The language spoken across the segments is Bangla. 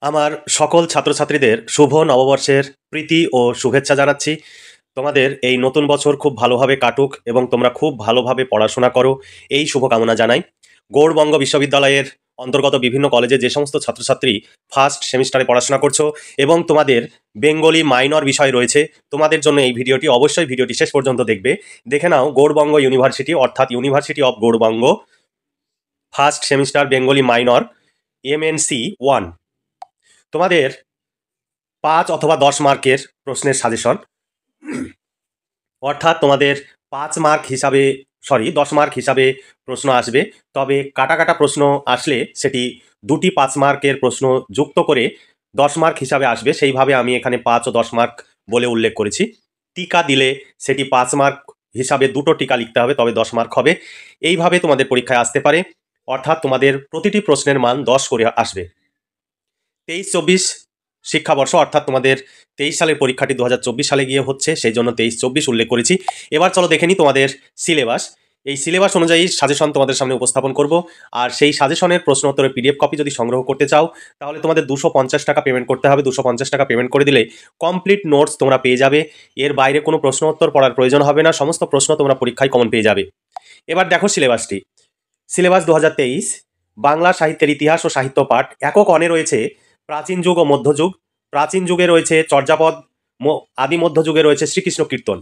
আমার সকল ছাত্রছাত্রীদের শুভ নববর্ষের প্রীতি ও শুভেচ্ছা জানাচ্ছি। তোমাদের এই নতুন বছর খুব ভালোভাবে কাটুক এবং তোমরা খুব ভালোভাবে পড়াশোনা করো, এই শুভকামনা জানাই। গৌড়বঙ্গ বিশ্ববিদ্যালয়ের অন্তর্গত বিভিন্ন কলেজে যে সমস্ত ছাত্রছাত্রী ফার্স্ট সেমিস্টারে পড়াশোনা করছো এবং তোমাদের বেঙ্গলি মাইনর বিষয় রয়েছে, তোমাদের জন্য এই ভিডিওটি, অবশ্যই ভিডিওটি শেষ পর্যন্ত দেখবে। দেখে নাও গৌড়বঙ্গ ইউনিভার্সিটি অর্থাৎ university of Gourbanga first semester Bengali minor MNC 1, তোমাদের 5 অথবা 10 মার্কের প্রশ্নের সাজেশন, অর্থাৎ তোমাদের 5 মার্ক হিসাবে 10 মার্ক হিসাবে প্রশ্ন আসবে। তবে কাটা কাটা প্রশ্ন আসলে সেটি দুটি 5 মার্কের প্রশ্ন যুক্ত করে 10 মার্ক হিসাবে আসবে। সেইভাবে আমি এখানে 5 ও 10 মার্ক বলে উল্লেখ করেছি। টিকা দিলে সেটি 5 মার্ক হিসাবে দুটো টিকা লিখতে হবে, তবে 10 মার্ক হবে। এইভাবে তোমাদের পরীক্ষায় আসতে পারে, অর্থাৎ তোমাদের প্রতিটি প্রশ্নের মান 10 করে আসবে। 23-24 শিক্ষাবর্ষ, অর্থাৎ তোমাদের 23 সালের পরীক্ষাটি 2024 সালে গিয়ে হচ্ছে, সেই জন্য 23-24 উল্লেখ করেছি। এবার চলো দেখে নিই তোমাদের সিলেবাস। এই সিলেবাস অনুযায়ী সাজেশন তোমাদের সামনে উপস্থাপন করব। আর সেই সাজেশনের প্রশ্ন উত্তরের PDF কপি যদি সংগ্রহ করতে চাও, তাহলে তোমাদের 250 টাকা পেমেন্ট করতে হবে। 250 টাকা পেমেন্ট করে দিলে কমপ্লিট নোটস তোমরা পেয়ে যাবে। এর বাইরে কোনো প্রশ্ন উত্তর পড়ার প্রয়োজন হবে না, সমস্ত প্রশ্ন তোমরা পরীক্ষায় কমন পেয়ে যাবে। এবার দেখো সিলেবাসটি। সিলেবাস 2023 বাংলা সাহিত্যের ইতিহাস ও সাহিত্য পাঠ। একক অনে রয়েছে প্রাচীন যুগ ও মধ্যযুগ। প্রাচীন যুগে রয়েছে চর্যাপদ, আদি মধ্যযুগে রয়েছে শ্রীকৃষ্ণ কীর্তন।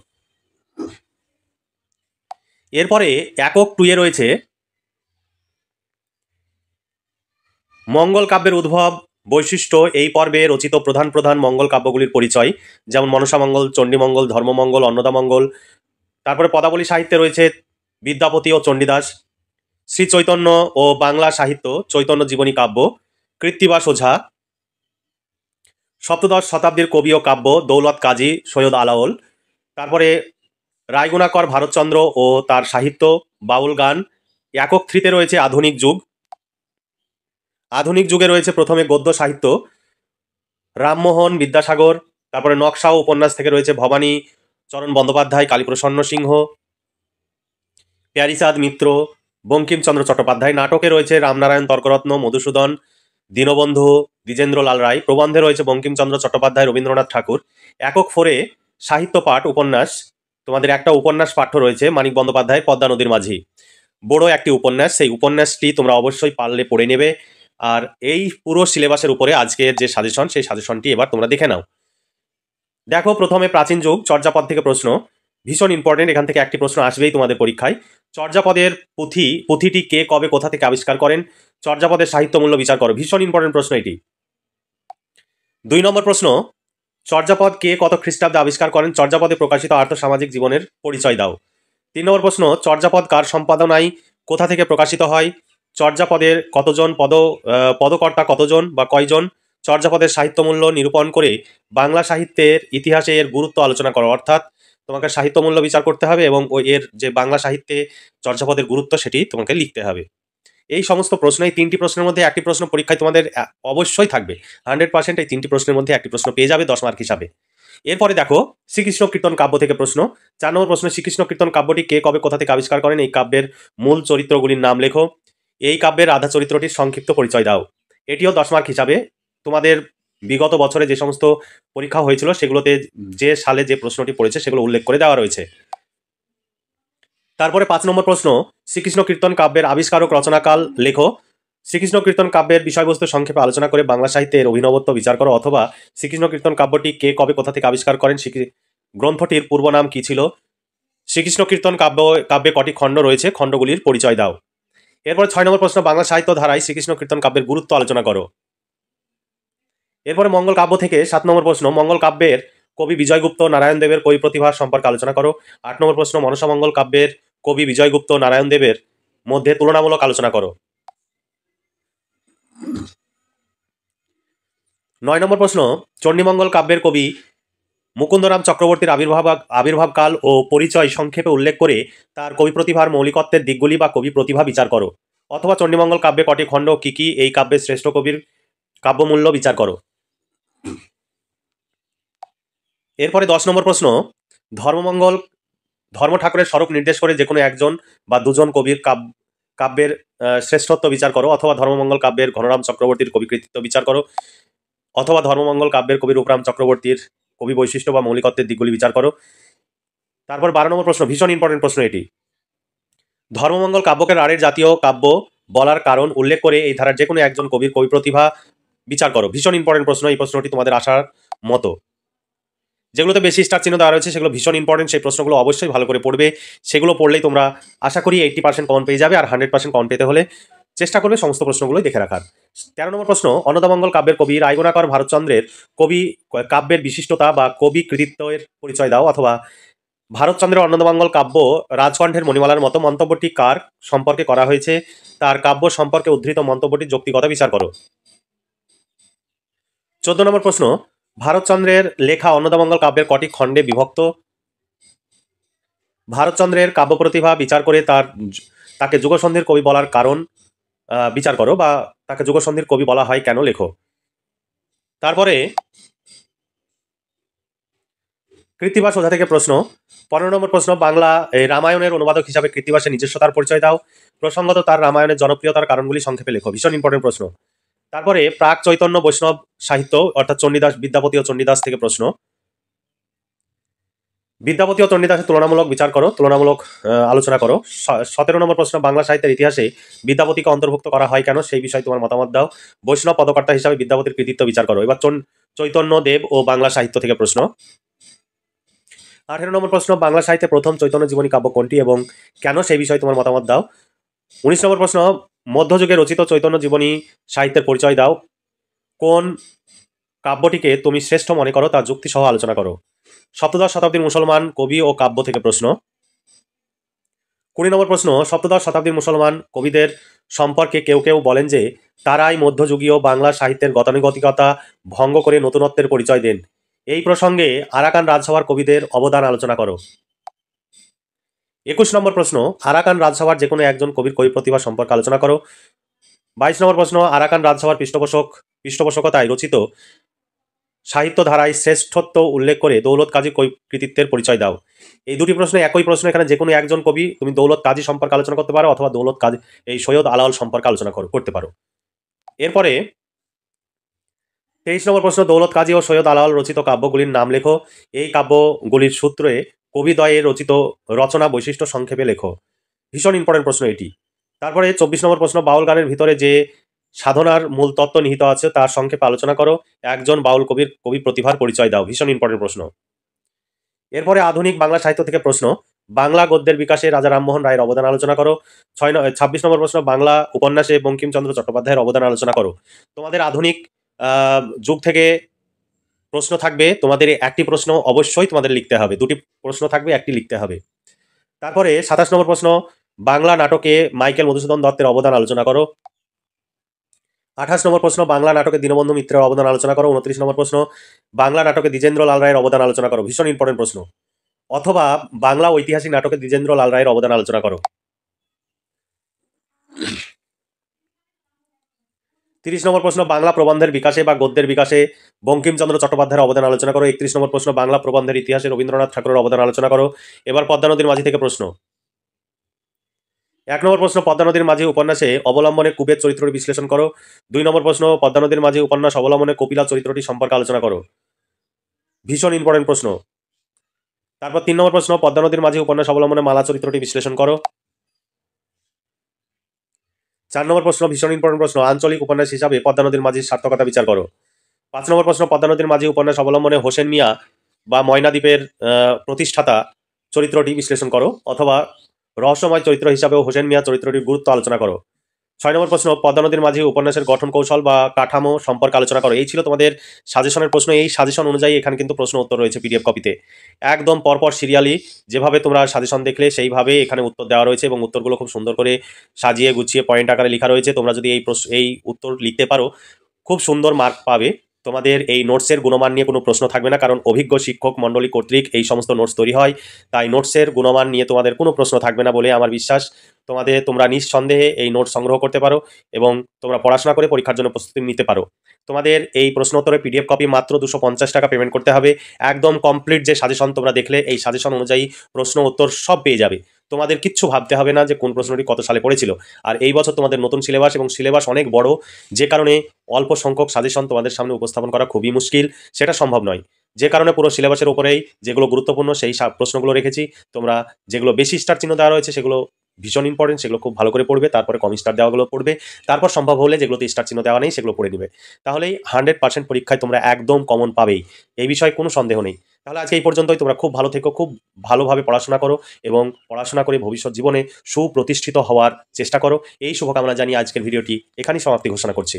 এরপরে একক 2-এ রয়েছে মঙ্গল কাব্যের উদ্ভব, বৈশিষ্ট্য, এই পর্বে রচিত প্রধান প্রধান মঙ্গল কাব্যগুলির পরিচয়, যেমন মনসামঙ্গল, চণ্ডীমঙ্গল, ধর্মমঙ্গল, অন্নদামঙ্গল। তারপরে পদাবলী সাহিত্যে রয়েছে বিদ্যাপতি ও চণ্ডীদাস। শ্রী চৈতন্য ও বাংলা সাহিত্য, চৈতন্য জীবনী কাব্য, কৃত্তিবাস ওঝা। সপ্তদশ শতাব্দীর কবি ও কাব্য, দৌলত কাজী, সৈয়দ আলাওল। তারপরে রায়গুণাকর ভারতচন্দ্র ও তার সাহিত্য, বাউল গান। একক 3-তে রয়েছে আধুনিক যুগ। আধুনিক যুগে রয়েছে প্রথমে গদ্য সাহিত্য, রামমোহন, বিদ্যাসাগর। তারপরে নকশা ও উপন্যাস থেকে রয়েছে ভবানী চরণ বন্দ্যোপাধ্যায়, কালীপ্রসন্ন সিংহ, প্যারীচাঁদ মিত্র, বঙ্কিমচন্দ্র চট্টোপাধ্যায়। নাটকে রয়েছে রামনারায়ণ তর্করত্ন, মধুসূদন, দীনবন্ধু, দ্বিজেন্দ্রলাল রায়। প্রবন্ধে রয়েছে বঙ্কিমচন্দ্র চট্টোপাধ্যায়, রবীন্দ্রনাথ ঠাকুর। একক 4-এ সাহিত্য পাঠ, উপন্যাস। তোমাদের একটা উপন্যাস পাঠ্য রয়েছে মানিক বন্দ্যোপাধ্যায়, পদ্মা নদীর মাঝি। বড় একটি উপন্যাস, সেই উপন্যাসটি তোমরা অবশ্যই পারলে পড়ে নেবে। আর এই পুরো সিলেবাসের উপরে আজকের যে সাজেশন, সেই সাজেশনটি এবার তোমরা দেখে নাও। দেখো, প্রথমে প্রাচীন যুগ, চর্যাপদ থেকে প্রশ্ন, ভীষণ ইম্পর্টেন্ট। এখান থেকে একটি প্রশ্ন আসবেই তোমাদের পরীক্ষায়। চর্যাপদের পুঁথিটি কে, কবে, কোথা থেকে আবিষ্কার করেন? চর্যাপদের সাহিত্য মূল্য বিচার করো। ভীষণ ইম্পর্টেন্ট প্রশ্ন এটি। 2 নম্বর প্রশ্ন, চর্যাপদ কে কত খ্রিস্টাব্দে আবিষ্কার করেন? চর্যাপদে প্রকাশিত আর্থ সামাজিক জীবনের পরিচয় দাও। 3 নম্বর প্রশ্ন, চর্যাপদ কার সম্পাদনায়, কোথা থেকে প্রকাশিত হয়? চর্যাপদের কতজন পদকর্তা কতজন বা কয়জন? চর্যাপদের সাহিত্য মূল্য নিরূপণ করে বাংলা সাহিত্যের ইতিহাসে এর গুরুত্ব আলোচনা করো। অর্থাৎ তোমাকে সাহিত্য মূল্য বিচার করতে হবে এবং এর যে বাংলা সাহিত্যে চর্যাপদের গুরুত্ব, সেটি তোমাকে লিখতে হবে। এই সমস্ত প্রশ্ন, এই 3টি প্রশ্নের মধ্যে একটি প্রশ্ন পরীক্ষায় তোমাদের অবশ্যই থাকবে। 100% এই 3টি প্রশ্নের মধ্যে একটি প্রশ্ন পেয়ে যাবে 10 মার্ক হিসাবে। এরপরে দেখো, শ্রীকৃষ্ণ কীর্তন কাব্য থেকে প্রশ্ন। 4 নম্বর প্রশ্ন, শ্রীকৃষ্ণ কীর্তন কাব্যটি কে, কবে, কোথা থেকে আবিষ্কার করেন? এই কাব্যের মূল চরিত্রগুলির নাম লেখো। এই কাব্যের আধা চরিত্রটির সংক্ষিপ্ত পরিচয় দাও। এটিও 10 মার্ক হিসাবে। তোমাদের বিগত বছরে যে সমস্ত পরীক্ষা হয়েছিল, সেগুলোতে যে সালে যে প্রশ্নটি পড়েছে সেগুলো উল্লেখ করে দেওয়া রয়েছে। তারপরে 5 নম্বর প্রশ্ন, শ্রীকৃষ্ণ কীর্তন কাব্যের আবিষ্কারক রচনাকাল লেখো। শ্রীকৃষ্ণ কীর্তন কাব্যের বিষয়বস্তু সংক্ষেপে আলোচনা করে বাংলা সাহিত্যের অভিনবত্ব বিচার করো। অথবা শ্রীকৃষ্ণ কীর্তন কাব্যটি কে, কবে, কোথা থেকে আবিষ্কার করেন? গ্রন্থটির পূর্ব নাম কি ছিল? শ্রীকৃষ্ণ কীর্তন কাব্যে কটি খণ্ড রয়েছে? খণ্ডগুলির পরিচয় দাও। এরপর 6 নম্বর প্রশ্ন, বাংলা সাহিত্য ধারায় শ্রীকৃষ্ণ কীর্তন কাব্যের গুরুত্ব আলোচনা করো। এরপরে মঙ্গল কাব্য থেকে 7 নম্বর প্রশ্ন, মঙ্গল কাব্যের কবি বিজয়গুপ্ত নারায়ণ দেবের কবি প্রতিভা সম্পর্কে আলোচনা করো। 8 নম্বর প্রশ্ন, মনসামঙ্গল কাব্যের কবি বিজয়গুপ্ত নারায়ণ দেবের মধ্যে তুলনামূলক আলোচনা করো। 9 নম্বর প্রশ্ন, চণ্ডীমঙ্গল কাব্যের কবি মুকুন্দরাম চক্রবর্তীর আবির্ভাবকাল ও পরিচয় সংক্ষেপে উল্লেখ করে তার কবি প্রতিভার মৌলিকত্বের দিকগুলি বা কবি প্রতিভা বিচার করো। অথবা চণ্ডীমঙ্গল কাব্যে কটি খণ্ড, কি কি, এই কাব্যের শ্রেষ্ঠ কবির কাব্যমূল্য বিচার করো। এরপরে 10 নম্বর প্রশ্ন, ধর্মমঙ্গল ধর্ম ঠাকুরের স্বরূপ নির্দেশ করে যে কোনো একজন বা দুজন কবির কাব্যের শ্রেষ্ঠত্ব বিচার করো। অথবা ধর্মমঙ্গল কাব্যের ঘনরাম চক্রবর্তীর কবি কৃতিত্ব বিচার করো। অথবা ধর্মমঙ্গল কাব্যের কবি রূপরাম চক্রবর্তীর কবি বৈশিষ্ট্য বা মৌলিকত্বের দিকগুলি বিচার করো। তারপর 12 নম্বর প্রশ্ন, ভীষণ ইম্পর্টেন্ট প্রশ্ন এটি। ধর্মমঙ্গল কাব্যকে রাঢ়ের জাতীয় কাব্য বলার কারণ উল্লেখ করে এই ধারার যে কোনো একজন কবির কবি প্রতিভা বিচার করো। ভীষণ ইম্পর্টেন্ট প্রশ্ন, এই প্রশ্নটি তোমাদের আসার মতো। যেগুলোতে বেশি স্টার চিহ্ন দেওয়া রয়েছে সেগুলো ভীষণ ইম্পর্টেন্ট, সেই প্রশ্নগুলো অবশ্যই ভালো করে পড়বে। সেগুলো পড়লেই তোমরা আশা করি 80% কমন পেয়ে যাবে, আর 100% কমন পেতে হলে চেষ্টা করবে সমস্ত প্রশ্নগুলোই দেখে রাখার। 13 নম্বর প্রশ্ন, অন্নদামঙ্গল কাব্যের কবি রায়গোনাকর ভারতচন্দ্রের কবি কাব্যের বিশিষ্টতা বা কবি কৃতিত্বের পরিচয় দাও। অথবা ভারতচন্দ্রের অন্নদামঙ্গল কাব্য রাজকণ্ঠের মণিমালার মতো মন্তব্যটি কার সম্পর্কে করা হয়েছে, তার কাব্য সম্পর্কে উদ্ধৃত মন্তব্যটির যৌক্তিকতা বিচার করো। 14 নম্বর প্রশ্ন, ভারতচন্দ্রের লেখা অন্নদামঙ্গল কাব্যের কটি খণ্ডে বিভক্ত? ভারতচন্দ্রের কাব্য প্রতিভা বিচার করে তাকে যুগসন্ধির কবি বলার কারণ বিচার করো, বা তাকে যুগসন্ধির কবি বলা হয় কেন লেখো। তারপরে কৃত্তিবাস ওঝা থেকে প্রশ্ন, 15 নম্বর প্রশ্ন, বাংলা রামায়ণের অনুবাদক হিসাবে কৃত্তিবাসের নিজস্বতার পরিচয় দাও। প্রসঙ্গত তার রামায়ণের জনপ্রিয়তার কারণগুলি সংক্ষেপে লেখো। ভীষণ ইম্পর্টেন্ট প্রশ্ন। তারপরে প্রাক চৈতন্য বৈষ্ণব সাহিত্য অর্থাৎ চণ্ডীদাস, বিদ্যাপতি ও চণ্ডীদাস থেকে প্রশ্ন। বিদ্যাপতি ও চণ্ডীদাসের তুলনামূলক বিচার করো, তুলনামূলক আলোচনা করো। 17 নম্বর প্রশ্ন, বাংলা সাহিত্যের ইতিহাসে বিদ্যাপতিকে অন্তর্ভুক্ত করা হয় কেন, সেই বিষয়ে তোমার মতামত দাও। বৈষ্ণব পদকর্তা হিসাবে বিদ্যাপতির কৃতিত্ব বিচার করো। এবার চৈতন্য দেব ও বাংলা সাহিত্য থেকে প্রশ্ন। 18 নম্বর প্রশ্ন, বাংলা সাহিত্যে প্রথম চৈতন্য জীবনী কাব্য কোনটি এবং কেন, সেই বিষয়ে তোমার মতামত দাও। 19 নম্বর প্রশ্ন, মধ্যযুগে রচিত চৈতন্য জীবনী সাহিত্যের পরিচয় দাও। কোন কাব্যটিকে তুমি শ্রেষ্ঠ মনে করো তা যুক্তি সহ আলোচনা করো। সপ্তদশ শতাব্দীর মুসলমান কবি ও কাব্য থেকে প্রশ্ন। 20 নম্বর প্রশ্ন, সপ্তদশ শতাব্দীর মুসলমান কবিদের সম্পর্কে কেউ কেউ বলেন যে তারাই মধ্যযুগীয় বাংলা সাহিত্যের গতানুগতিকতা ভঙ্গ করে নতুনত্বের পরিচয় দেন। এই প্রসঙ্গে আরাকান রাজসভার কবিদের অবদান আলোচনা করো। 21 নম্বর প্রশ্ন, আরাকান রাজসভার যে কোনো একজন কবির কবি প্রতিভা সম্পর্কে আলোচনা করো। 22 নম্বর প্রশ্ন, আরাকান রাজসভার পৃষ্ঠপোষকতায় রচিত সাহিত্য ধারায় শ্রেষ্ঠত্ব উল্লেখ করে দৌলত কাজী কৃতিত্বের পরিচয় দাও। এই দুটি প্রশ্ন একই প্রশ্ন, এখানে যে কোনো একজন কবি তুমি দৌলত কাজী সম্পর্কে আলোচনা করতে পারো, অথবা দৌলত কাজী এই সৈয়দ আলাওল সম্পর্কে আলোচনা করতে পারো। এরপরে 23 নম্বর প্রশ্ন, দৌলত কাজী ও সৈয়দ আলাওল রচিত কাব্যগুলির নাম লেখো। এই কাব্যগুলির সূত্রে কবিদ্বয়ের রচিত রচনা বৈশিষ্ট্য সংক্ষেপে লেখো। ভীষণ ইম্পর্টেন্ট প্রশ্ন এটি। তারপরে 24 নম্বর প্রশ্ন, বাউল গানের ভিতরে যে সাধনার মূল তত্ত্ব নিহিত আছে তার সংক্ষেপে আলোচনা করো। একজন বাউল কবি প্রতিভার পরিচয় দাও। ভীষণ ইম্পর্টেন্ট প্রশ্ন। এরপরে আধুনিক বাংলা সাহিত্য থেকে প্রশ্ন, বাংলা গদ্যের বিকাশে রাজা রামমোহন রায়ের অবদান আলোচনা করো। 26 নম্বর প্রশ্ন, বাংলা উপন্যাসে বঙ্কিমচন্দ্র চট্টোপাধ্যায়ের অবদান আলোচনা করো। তোমাদের আধুনিক যুগ থেকে প্রশ্ন থাকবে, তোমাদের একটি প্রশ্ন অবশ্যই তোমাদের লিখতে হবে, দুটি প্রশ্ন থাকবে, একটি লিখতে হবে। তারপরে 27 নম্বর প্রশ্ন, বাংলা নাটকে মাইকেল মধুসূদন দত্তের অবদান আলোচনা করো। 28 নম্বর প্রশ্ন, বাংলা নাটকে দীনবন্ধু মিত্রের অবদান আলোচনা করো। 29 নম্বর প্রশ্ন, বাংলা নাটকে দ্বিজেন্দ্র লাল রায়ের অবদান আলোচনা করো। ভীষণ ইম্পর্টেন্ট প্রশ্ন। অথবা বাংলা ঐতিহাসিক নাটকে দ্বিজেন্দ্র লাল রায়ের অবদান আলোচনা করো। 30 নম্বর প্রশ্ন, বাংলা প্রবন্ধের বিকাশে বা গদ্যের বিকাশে বঙ্কিমচন্দ্র চট্টোপাধ্যায়ের অবদান আলোচনা করো। 31 নম্বর প্রশ্ন, বাংলা প্রবন্ধের ইতিহাসে রবীন্দ্রনাথ ঠাকুরের অবদান আলোচনা করো। এবার পদ্মা নদীর মাঝি থেকে প্রশ্ন। 1 নম্বর প্রশ্ন, পদ্মা নদীর মাঝি উপন্যাসে অবলম্বনে কুবের চরিত্রটি বিশ্লেষণ করো। 2 নম্বর প্রশ্ন, পদ্মা নদীর মাঝি উপন্যাস অবলম্বনে কপিলা চরিত্রটি সম্পর্কে আলোচনা করো। ভীষণ ইম্পর্টেন্ট প্রশ্ন। তারপর 3 নম্বর প্রশ্ন, পদ্মা নদীর মাঝি উপন্যাস অবলম্বনে মালা চরিত্রটি বিশ্লেষণ করো। 4 নম্বর প্রশ্ন, ভীষণ ইম্পর্টেন্ট প্রশ্ন, আঞ্চলিক উপন্যাস হিসাবে পদ্মা নদীর মাঝির সার্থকতা বিচার করো। 5 নম্বর প্রশ্ন, পদ্মা নদীর মাঝি উপন্যাস অবলম্বনে হোসেন মিয়া বা ময়নাদ্বীপের প্রতিষ্ঠাতা চরিত্রটি বিশ্লেষণ করো, অথবা রহস্যময় চরিত্র হিসাবেও হোসেন মিয়া চরিত্রটির গুরুত্ব আলোচনা করো। 6 নম্বর প্রশ্ন, পদ্মা নদীর মাঝি উপন্যাসের গঠন কৌশল বা কাঠামো সম্পর্কে আলোচনা করো। এই ছিল তোমাদের সাজেশনের প্রশ্ন। এই সাজেশন অনুযায়ী এখানে কিন্তু প্রশ্ন উত্তর রয়েছে পিডিএফ কপিতে, একদম পরপর সিরিয়ালি যেভাবে তোমরা সাজেশন দেখলে সেইভাবে এখানে উত্তর দেওয়া রয়েছে, এবং উত্তরগুলো খুব সুন্দর করে সাজিয়ে গুছিয়ে পয়েন্ট আকারে লেখা রয়েছে। তোমরা যদি এই উত্তর লিখতে পারো খুব সুন্দর মার্ক পাবে। তোমাদের এই নোটসের গুণমান নিয়ে কোনো প্রশ্ন থাকবে না, কারণ অভিজ্ঞ শিক্ষক মণ্ডলী কর্তৃক এই সমস্ত নোটস তৈরি হয়, তাই নোটসের গুণমান নিয়ে তোমাদের কোনো প্রশ্ন থাকবে না বলে আমার বিশ্বাস। তোমরা নিঃসন্দেহে এই নোট সংগ্রহ করতে পারো এবং তোমরা পড়াশোনা করে পরীক্ষার জন্য প্রস্তুতি নিতে পারো। তোমাদের এই প্রশ্ন উত্তরের পিডিএফ কপি মাত্র 250 টাকা পেমেন্ট করতে হবে। একদম কমপ্লিট যে সাজেশন তোমরা দেখলে, এই সাজেশন অনুযায়ী প্রশ্ন উত্তর সব পেয়ে যাবে। তোমাদের কিচ্ছু ভাবতে হবে না যে কোন প্রশ্নটি কত সালে পড়েছিল। আর এই বছর তোমাদের নতুন সিলেবাস এবং সিলেবাস অনেক বড়, যে কারণে অল্প সংখ্যক সাজেশন তোমাদের সামনে উপস্থাপন করা খুবই মুশকিল, সেটা সম্ভব নয়। যে কারণে পুরো সিলেবাসের উপরেই যেগুলো গুরুত্বপূর্ণ সেই প্রশ্নগুলো রেখেছি। তোমরা যেগুলো বেশি স্টার চিহ্ন দেওয়া রয়েছে সেগুলো ভীষণ ইম্পর্টেন্ট, সেগুলো খুব ভালো করে পড়বে, তারপরে কম স্টার দেওয়াগুলো পড়বে, তারপর সম্ভব হলে যেগুলোতে স্টার চিহ্ন দেওয়া নেই সেগুলো পড়ে নিবে। তাহলেই 100% পরীক্ষায় তোমরা একদম কমন পাবেই, এই বিষয়ে কোনো সন্দেহ নেই। তাহলে আজকে এই পর্যন্তই। তোমরা খুব ভালো থেকো, খুব ভালোভাবে পড়াশোনা করো এবং পড়াশোনা করে ভবিষ্যৎ জীবনে সুপ্রতিষ্ঠিত হওয়ার চেষ্টা করো। এই শুভকামনা জানিয়ে আজকের ভিডিওটি এখানেই সমাপ্তি ঘোষণা করছি।